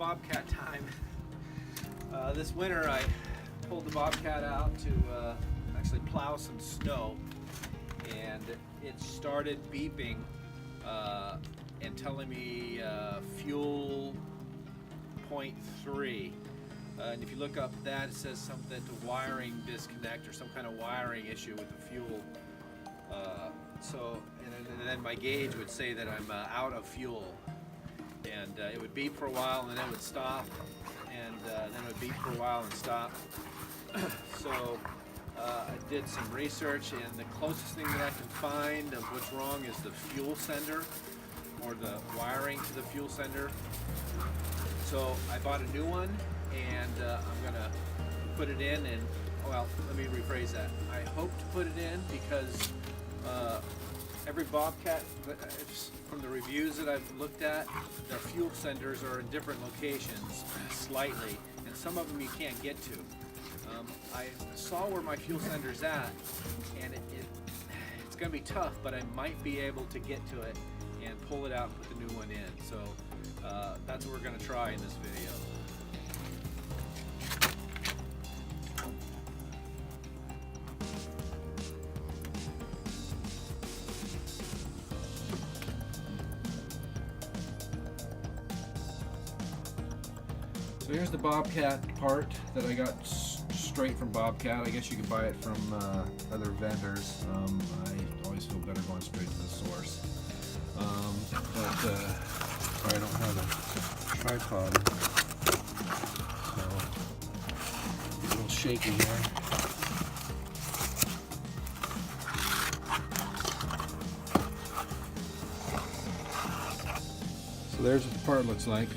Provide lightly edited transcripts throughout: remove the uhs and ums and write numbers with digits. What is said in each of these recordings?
Bobcat time. This winter I pulled the Bobcat out to actually plow some snow, and it started beeping and telling me fuel 0.3. And if you look up that, it says something to wiring disconnect or some kind of wiring issue with the fuel. And then my gauge would say that I'm out of fuel. And it would beep for a while and then it would stop, and then it would beep for a while and stop. So I did some research, and the closest thing that I can find of what's wrong is the fuel sender, or the wiring to the fuel sender. So I bought a new one, and I'm gonna put it in, and well, let me rephrase that. I hope to put it in because every Bobcat, from the reviews that I've looked at, their fuel senders are in different locations slightly, and some of them you can't get to. I saw where my fuel sender's at, and it's going to be tough, but I might be able to get to it and pull it out and put the new one in. So that's what we're going to try in this video. So here's the Bobcat part that I got straight from Bobcat. I guess you could buy it from other vendors. I always feel better going straight to the source. Sorry, I don't have a tripod, so it's a little shaky here. So there's what the part looks like.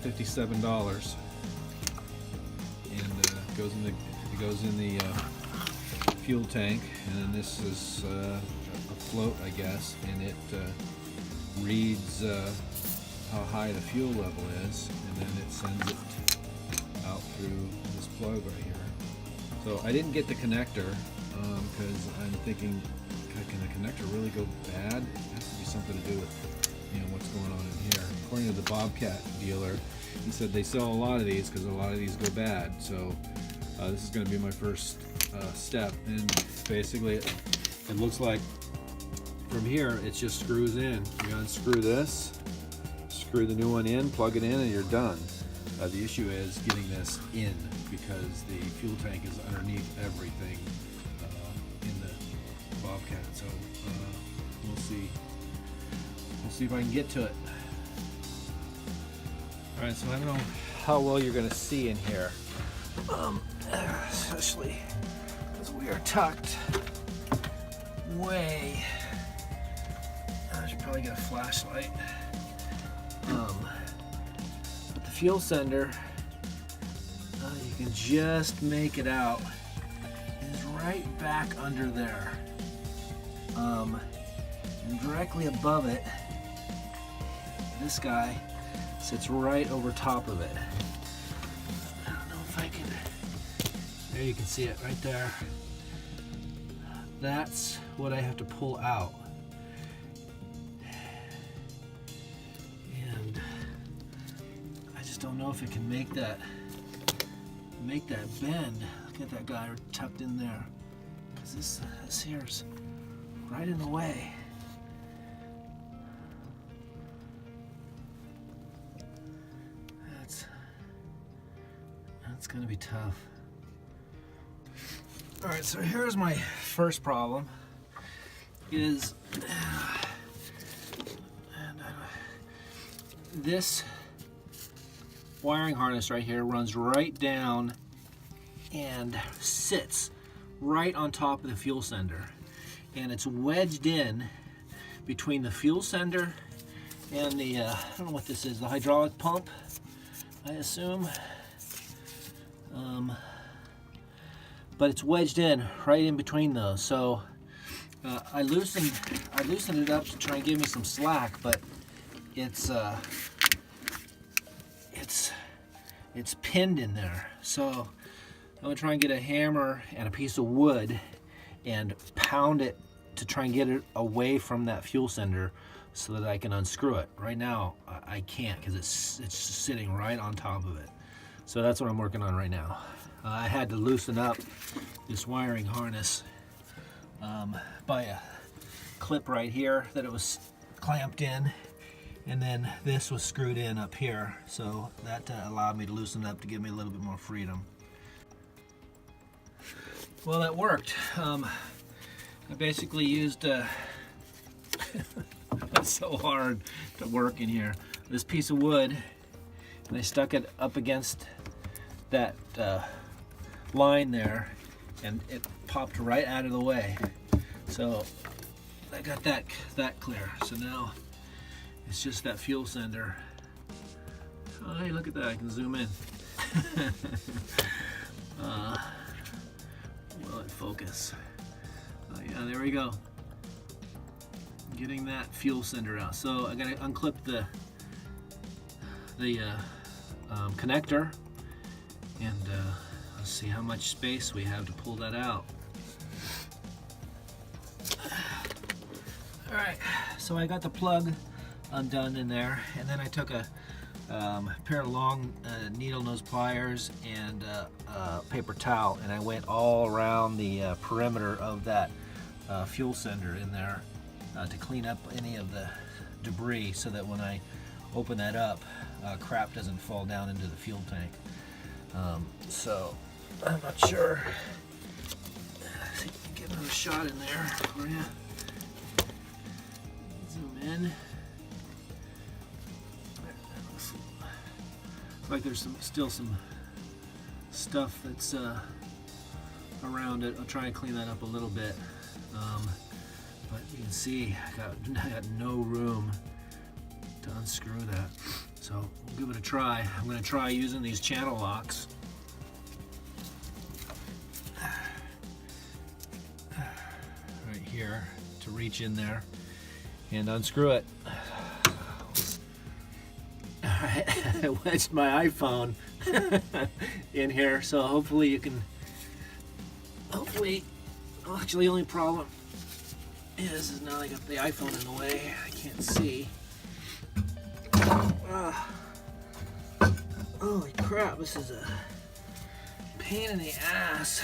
$57, and it goes in the fuel tank, and then this is a float, I guess, and it reads how high the fuel level is, and then it sends it out through this plug right here. So I didn't get the connector because I'm thinking, can the connector really go bad? It has to be something to do with what's going on in here. According to the Bobcat dealer, he said they sell a lot of these because a lot of these go bad. So this is going to be my first step, and basically it looks like from here it just screws in. You unscrew this, screw the new one in, plug it in, and you're done. The issue is getting this in because the fuel tank is underneath everything in the Bobcat. So we'll see. We'll see if I can get to it. Alright, so I don't know how well you're going to see in here. Especially because we are tucked way. I should probably get a flashlight. But the fuel sender, you can just make it out. It is right back under there. And directly above it, this guy sits right over top of it. I don't know if I can. There you can see it right there. That's what I have to pull out. And I just don't know if it can make that bend. Look at that guy tucked in there. Because this here's right in the way. That's gonna be tough. All right, so here's my first problem. Is this wiring harness right here runs right down and sits right on top of the fuel sender, and it's wedged in between the fuel sender and the I don't know what this is, the hydraulic pump, I assume. But it's wedged in right in between those. So I loosened it up to try and give me some slack, but it's pinned in there. So I'm gonna try and get a hammer and a piece of wood and pound it to try and get it away from that fuel sender. so that I can unscrew it. Right now I can't because it's sitting right on top of it. So that's what I'm working on right now. I had to loosen up this wiring harness by a clip right here that it was clamped in, and then this was screwed in up here, so that allowed me to loosen it up to give me a little bit more freedom. Well, that worked. I basically used it's so hard to work in here, this piece of wood, and I stuck it up against that line there, and it popped right out of the way. So I got that clear. So now it's just that fuel sender. Oh, hey, look at that! I can zoom in. Will it focus? Oh yeah, there we go. Getting that fuel sender out. So I gotta unclip the connector, and let's see how much space we have to pull that out. All right, so I got the plug undone in there, and then I took a pair of long needle nose pliers and a paper towel, and I went all around the perimeter of that fuel sender in there to clean up any of the debris, so that when I open that up, crap doesn't fall down into the fuel tank. So I'm not sure. See if I can get another shot in there for you. Zoom in. Looks like there's still some stuff that's around it. I'll try and clean that up a little bit. But you can see I got no room to unscrew that. So we'll give it a try. I'm going to try using these channel locks. Right here to reach in there and unscrew it. I wedged my iPhone in here, so hopefully you can, actually the only problem is now I got the iPhone in the way. I can't see. Holy crap, this is a pain in the ass.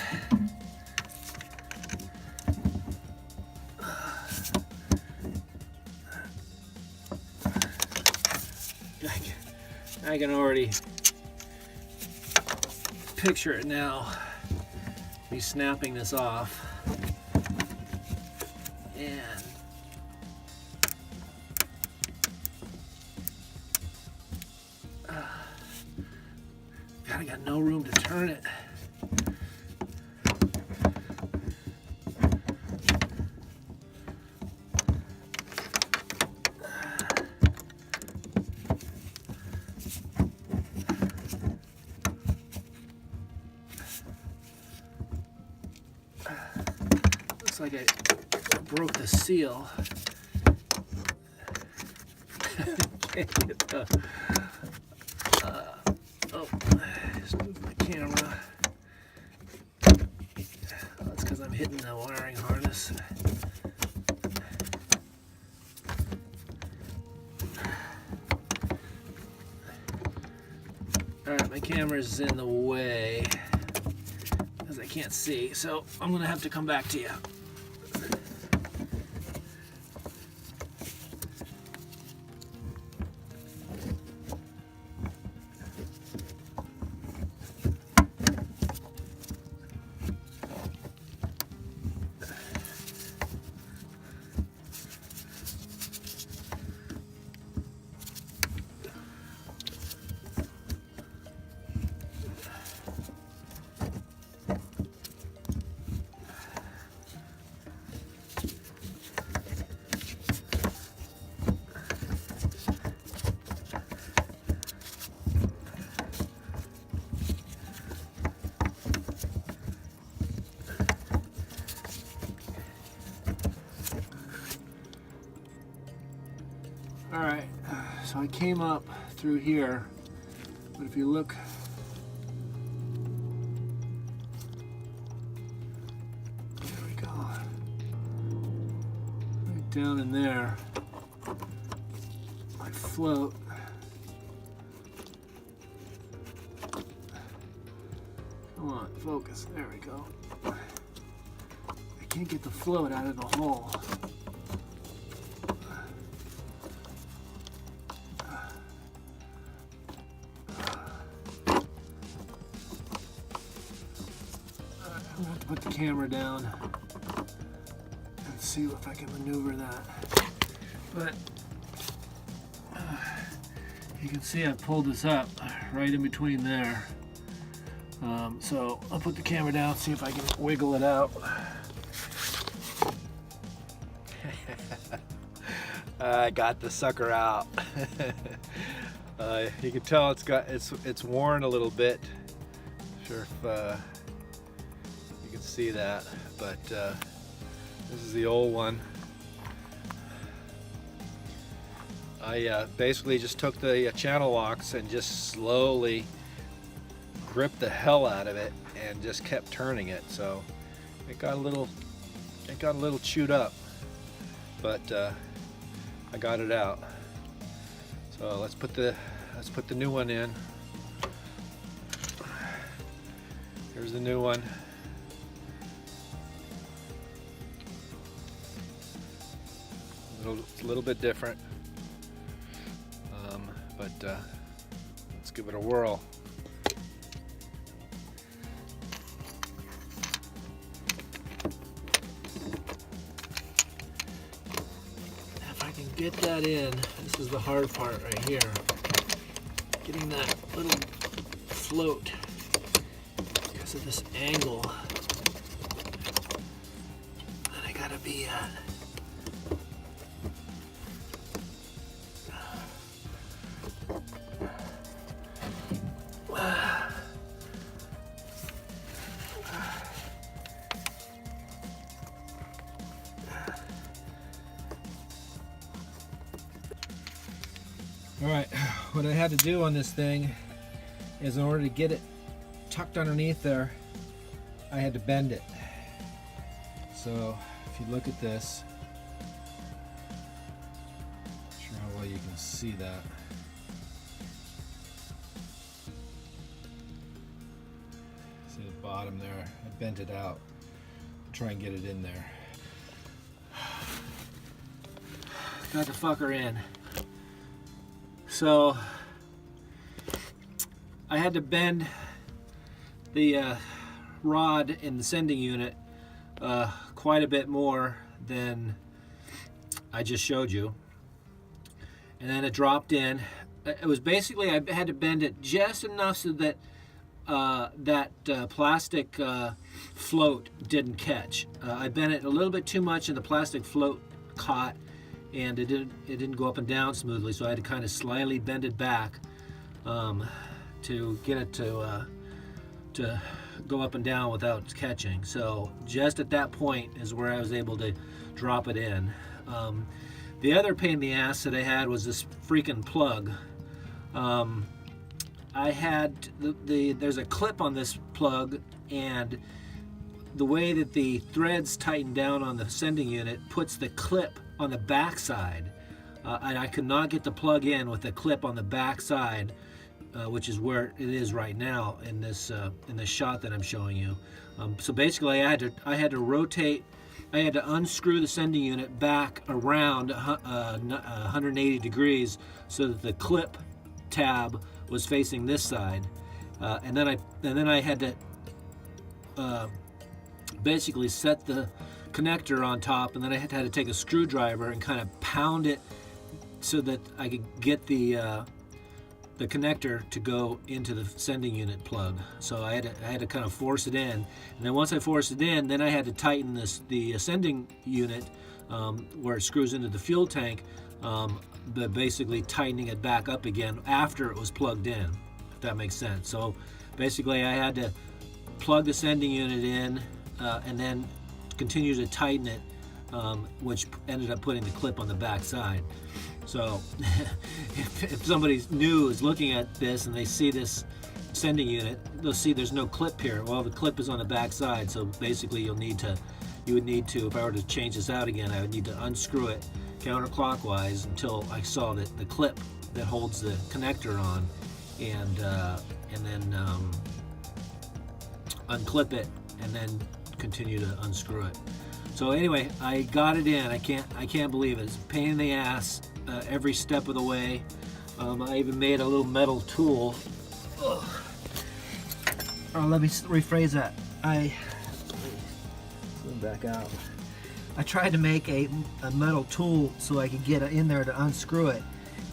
I can already picture it now. Me snapping this off. And God, I got no room to turn it. Looks like I broke the seal. Can't get the, just move my camera. That's because I'm hitting the wiring harness. Alright, my camera's in the way because I can't see, so I'm gonna have to come back to you. Alright, so I came up through here, but if you look, there we go, right down in there, float. Come on, focus. There we go. I can't get the float out of the hole. I'm going to put the camera down and see if I can maneuver that. But you can see I pulled this up right in between there. So I'll put the camera down, see if I can wiggle it out. I got the sucker out. You can tell it's worn a little bit. Not sure if you can see that, but this is the old one. I basically just took the channel locks and just slowly gripped the hell out of it and just kept turning it. So it got a little chewed up, but I got it out. So let's put the new one in. Here's the new one. It's a little bit different, but let's give it a whirl. If I can get that in, this is the hard part right here. Getting that little float because of this angle that I gotta be at. Alright, what I had to do on this thing is, in order to get it tucked underneath there, I had to bend it. So if you look at this, not sure how well you can see that. See the bottom there? I bent it out to try and get it in there. Got the fucker in. So I had to bend the rod in the sending unit quite a bit more than I just showed you, and then it dropped in. It was basically, I had to bend it just enough so that that plastic float didn't catch. I bent it a little bit too much and the plastic float caught, and it didn't go up and down smoothly, so I had to kind of slightly bend it back to get it to go up and down without catching. So just at that point is where I was able to drop it in. The other pain in the ass that I had was this freaking plug. I had there's a clip on this plug, and the way that the threads tighten down on the sending unit puts the clip on the back side, and I could not get the plug in with the clip on the back side, which is where it is right now in this shot that I'm showing you. So basically, I had to rotate. I had to unscrew the sending unit back around 180 degrees so that the clip tab was facing this side, and then I had to basically set the connector on top, and then I had to take a screwdriver and kind of pound it so that I could get the connector to go into the sending unit plug. So I had to kind of force it in, and then once I forced it in, then I had to tighten the sending unit where it screws into the fuel tank, but basically tightening it back up again after it was plugged in, if that makes sense. So basically I had to plug the sending unit in and then continue to tighten it, which ended up putting the clip on the back side. So if somebody new is looking at this and they see this sending unit, they'll see there's no clip here. Well, the clip is on the back side, so basically you would need to, if I were to change this out again, I would need to unscrew it counterclockwise until I saw that the clip that holds the connector on, and then unclip it, and then continue to unscrew it. So anyway, I got it in. I can't believe it. It's a pain in the ass every step of the way. I even made a little metal tool. Ugh. Oh, let me rephrase that. Back out. I tried to make a metal tool so I could get in there to unscrew it,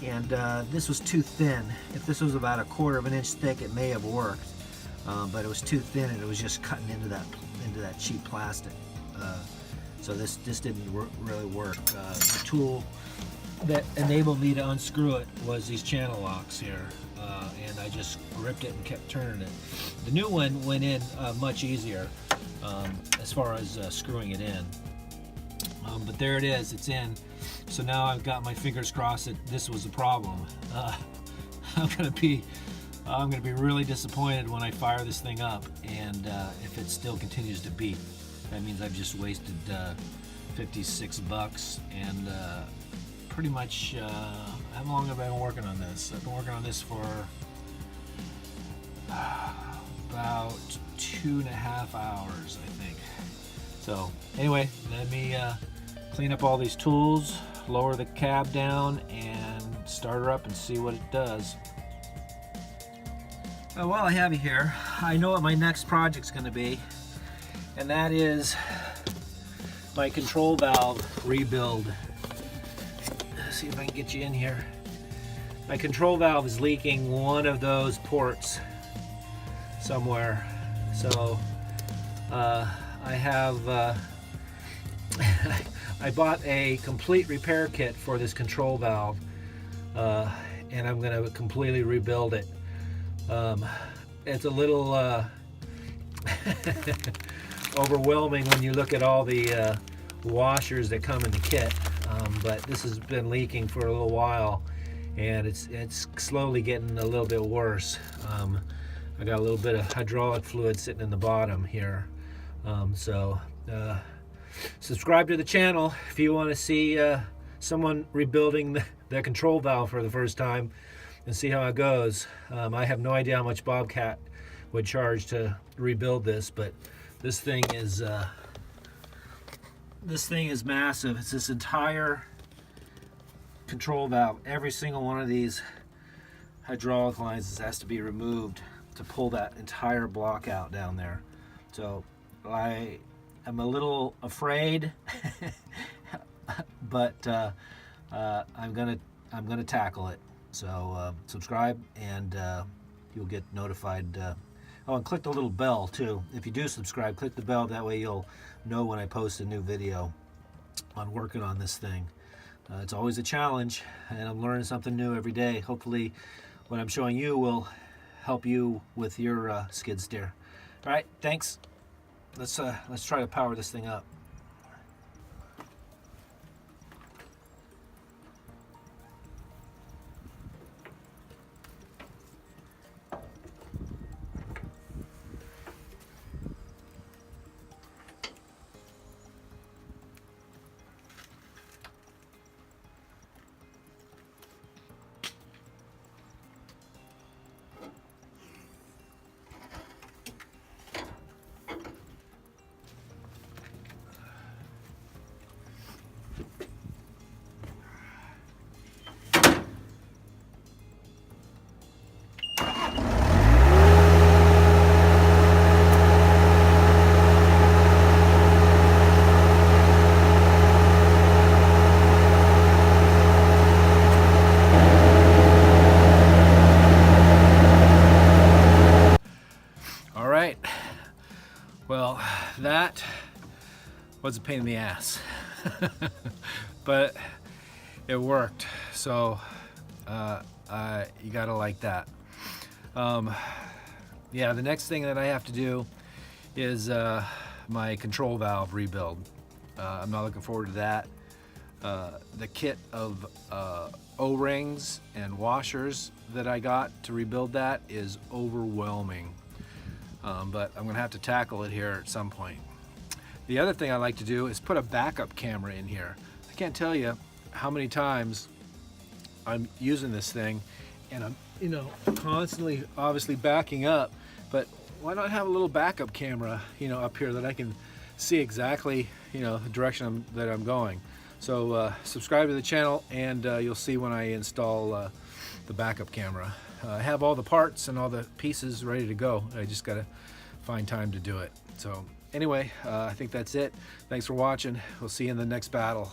and this was too thin. If this was about 1/4 of an inch thick, it may have worked, but it was too thin, and it was just cutting into that cheap plastic. So this didn't really work. The tool that enabled me to unscrew it was these channel locks here, and I just gripped it and kept turning it. The new one went in much easier as far as screwing it in. But there it is, it's in. So now I've got my fingers crossed that this was the problem. I'm gonna be really disappointed when I fire this thing up, and if it still continues to beep. That means I've just wasted $56, and pretty much, how long have I been working on this? I've been working on this for about 2.5 hours, I think. So anyway, let me clean up all these tools, lower the cab down, and start her up and see what it does. Well, while I have you here, I know what my next project's going to be, and that is my control valve rebuild. Let's see if I can get you in here. My control valve is leaking one of those ports somewhere, so I have I bought a complete repair kit for this control valve, and I'm going to completely rebuild it. It's a little overwhelming when you look at all the washers that come in the kit, but this has been leaking for a little while, and it's slowly getting a little bit worse. I got a little bit of hydraulic fluid sitting in the bottom here, so subscribe to the channel if you want to see someone rebuilding the control valve for the first time and see how it goes. I have no idea how much Bobcat would charge to rebuild this, but this thing is massive. It's this entire control valve. Every single one of these hydraulic lines has to be removed to pull that entire block out down there. So I am a little afraid, but I'm gonna tackle it. So subscribe, and you'll get notified. Oh, and click the little bell too. If you do subscribe, click the bell. That way you'll know when I post a new video on working on this thing. It's always a challenge, and I'm learning something new every day. Hopefully what I'm showing you will help you with your skid steer. All right, thanks. Let's try to power this thing up. Well, that was a pain in the ass, but it worked. So you gotta like that. Yeah, the next thing that I have to do is my control valve rebuild. I'm not looking forward to that. The kit of O-rings and washers that I got to rebuild that is overwhelming. But I'm gonna have to tackle it here at some point. The other thing I like to do is put a backup camera in here. I can't tell you how many times I'm using this thing, and I'm, you know, constantly obviously backing up, but why not have a little backup camera, you know, up here that I can see exactly, you know, the direction that I'm going. So subscribe to the channel, and you'll see when I install the backup camera. I have all the parts and all the pieces ready to go. I just gotta find time to do it. So anyway, I think that's it. Thanks for watching. We'll see you in the next battle.